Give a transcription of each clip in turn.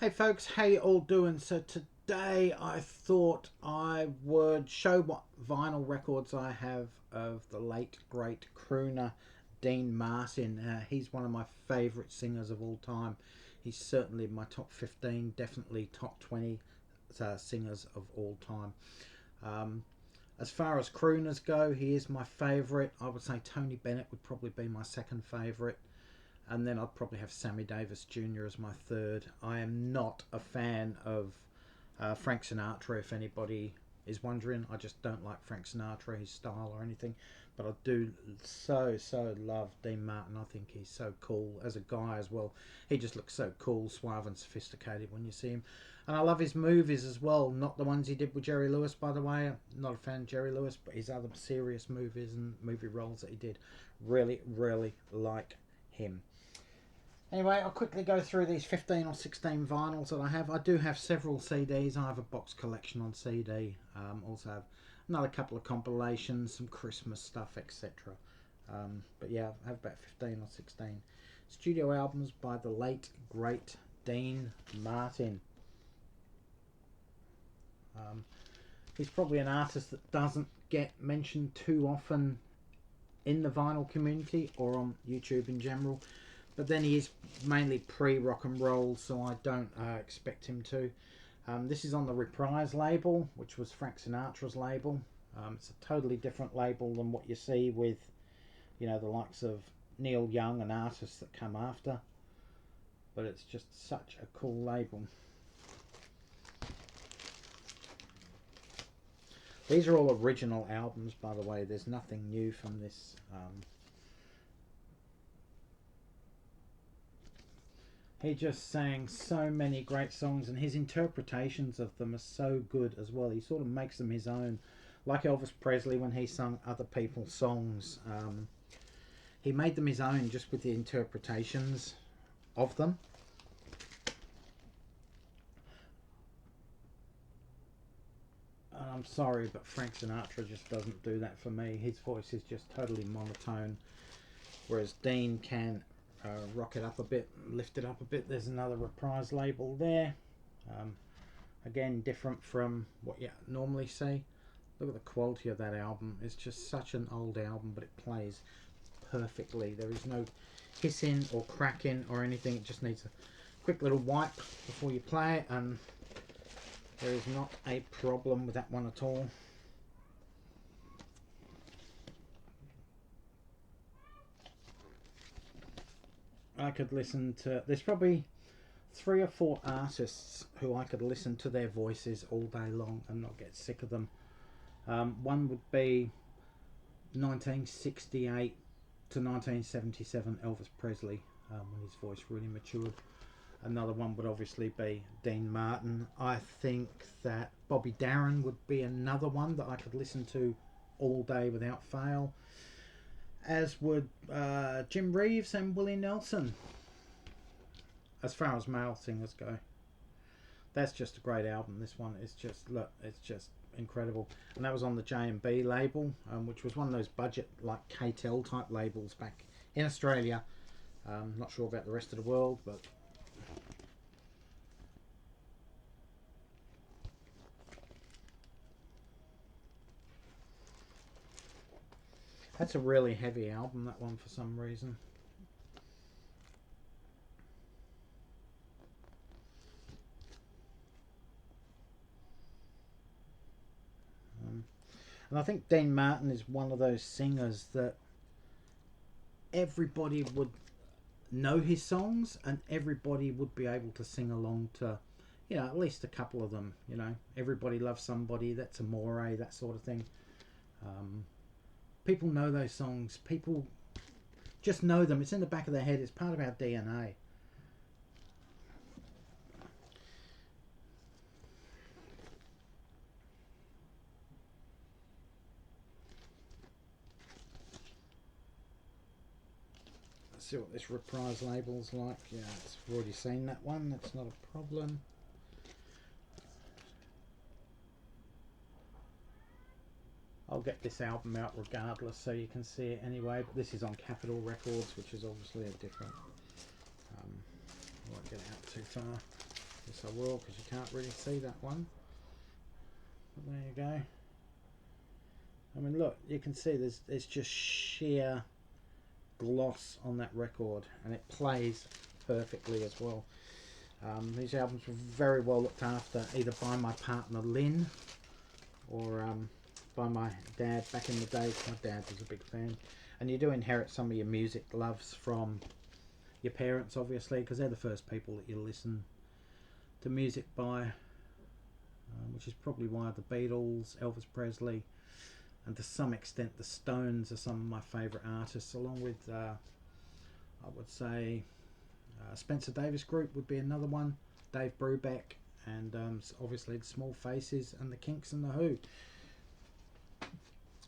Hey folks, how you all doing? So today I thought I would show what vinyl records I have of the late great crooner Dean Martin. He's one of my favourite singers of all time. He's certainly in my top 15, definitely top 20 singers of all time. Um, as far as crooners go, he is my favourite. I would say Tony Bennett would probably be my second favourite, and then I'd probably have Sammy Davis Jr. as my third. I am not a fan of Frank Sinatra, if anybody is wondering. I just don't like Frank Sinatra, his style or anything. But I do so love Dean Martin. I think he's so cool as a guy as well. He just looks so cool, suave and sophisticated when you see him. And I love his movies as well. Not the ones he did with Jerry Lewis, by the way. I'm not a fan of Jerry Lewis, but his other serious movies and movie roles that he did. Really like him. Anyway, I'll quickly go through these 15 or 16 vinyls that I have. I do have several CDs. I have a box collection on CD. Also have another couple of compilations, some Christmas stuff, etc. But yeah, I have about 15 or 16 studio albums by the late, great Dean Martin. He's probably an artist that doesn't get mentioned too often in the vinyl community or on YouTube in general. But then he is mainly pre-rock and roll, so I don't expect him to. This is on the Reprise label, which was Frank Sinatra's label. It's a totally different label than what you see with, the likes of Neil Young and artists that come after. But it's just such a cool label. These are all original albums, by the way. There's nothing new from this. He just sang so many great songs, and his interpretations of them are so good as well. He sort of makes them his own, like Elvis Presley when he sung other people's songs. He made them his own just with the interpretations of them. I'm sorry, but Frank Sinatra just doesn't do that for me. His voice is just totally monotone, whereas Dean can rock it up a bit, lift it up a bit. There's another Reprise label there. Again, different from what you normally see. Look at the quality of that album. It's just such an old album, but it plays perfectly. There is no hissing or cracking or anything. It just needs a quick little wipe before you play it, and there is not a problem with that one at all. I could listen to, there's probably 3 or 4 artists who I could listen to their voices all day long and not get sick of them. One would be 1968 to 1977 Elvis Presley, when his voice really matured. Another one would obviously be Dean Martin. I think that Bobby Darin would be another one that I could listen to all day without fail, as would Jim Reeves and Willie Nelson, as far as male singers go. That's just a great album. This one is just, look, it's just incredible. And that was on the J&B label, which was one of those budget, like KTEL type labels back in Australia. Not sure about the rest of the world, but that's a really heavy album, that one, for some reason. And I think Dean Martin is one of those singers that everybody would know his songs, and everybody would be able to sing along to, at least a couple of them. Everybody Loves Somebody, That's Amore, that sort of thing. People know those songs. People just know them. It's in the back of their head. It's part of our DNA. Let's see what this Reprise label's like. Yeah, I've already seen that one. That's not a problem. I'll get this album out regardless so you can see it anyway, but this is on Capitol Records, which is obviously a different, I won't get out too far. Yes, I will, because you can't really see that one. But there you go. I mean, look, you can see there's just sheer gloss on that record, and it plays perfectly as well. These albums were very well looked after, either by my partner Lynn or by my dad back in the day. My dad was a big fan, and you do inherit some of your music loves from your parents, obviously, because they're the first people that you listen to music by, which is probably why the Beatles, Elvis Presley, and to some extent the Stones are some of my favourite artists, along with I would say Spencer Davis Group would be another one, Dave Brubeck, and obviously the Small Faces and the Kinks and the Who.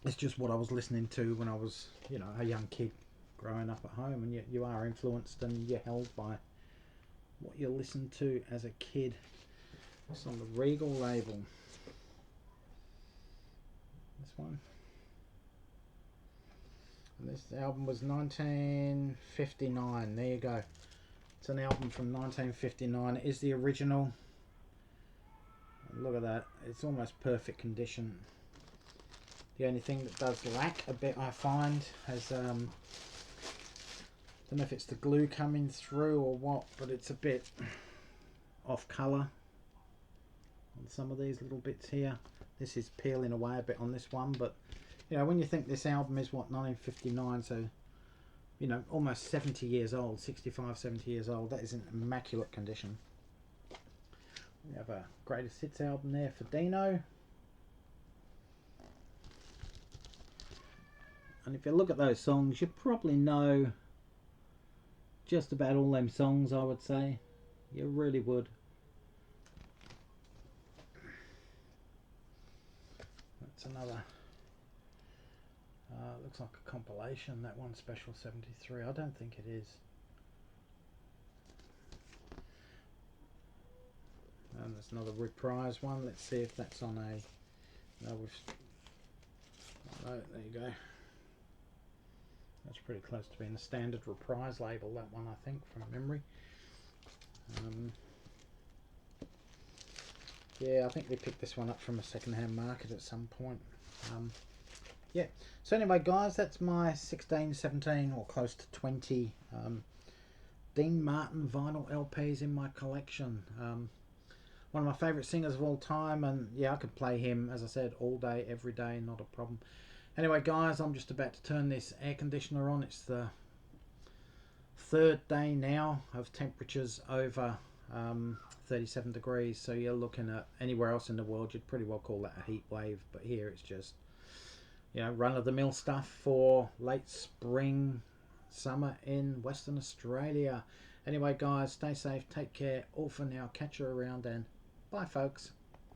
It's just what I was listening to when I was, you know, a young kid growing up at home, and you are influenced and you're held by what you listened to as a kid. It's on the Regal label. This one. And this album was 1959. There you go. It's an album from 1959. It is the original. And look at that. It's almost perfect condition. The only thing that does lack a bit, I find, has I don't know if it's the glue coming through or what, but it's a bit off colour on some of these little bits here. This is peeling away a bit on this one, but you know, when you think this album is what, 1959, so you know, almost 70 years old, 65, 70 years old, that is in immaculate condition. We have a greatest hits album there for Dino. And if you look at those songs, you probably know just about all them songs, I would say. You really would. That's another, looks like a compilation, that one, Special 73. I don't think it is. And there's another reprise one. Let's see if that's on a, no, there you go. That's pretty close to being a standard reprise label, that one, I think, from memory. Yeah, I think we picked this one up from a second-hand market at some point. Yeah, so anyway, guys, that's my 16, 17, or close to 20 Dean Martin vinyl LPs in my collection. One of my favourite singers of all time, and yeah, I could play him, as I said, all day, every day, not a problem. Anyway, guys, I'm just about to turn this air conditioner on. It's the third day now of temperatures over 37 degrees, so you're looking at, anywhere else in the world you'd pretty well call that a heat wave, but here it's just, you know, run-of-the-mill stuff for late spring, summer in Western Australia. Anyway, guys, stay safe, take care, all for now, catch you around, and bye, folks.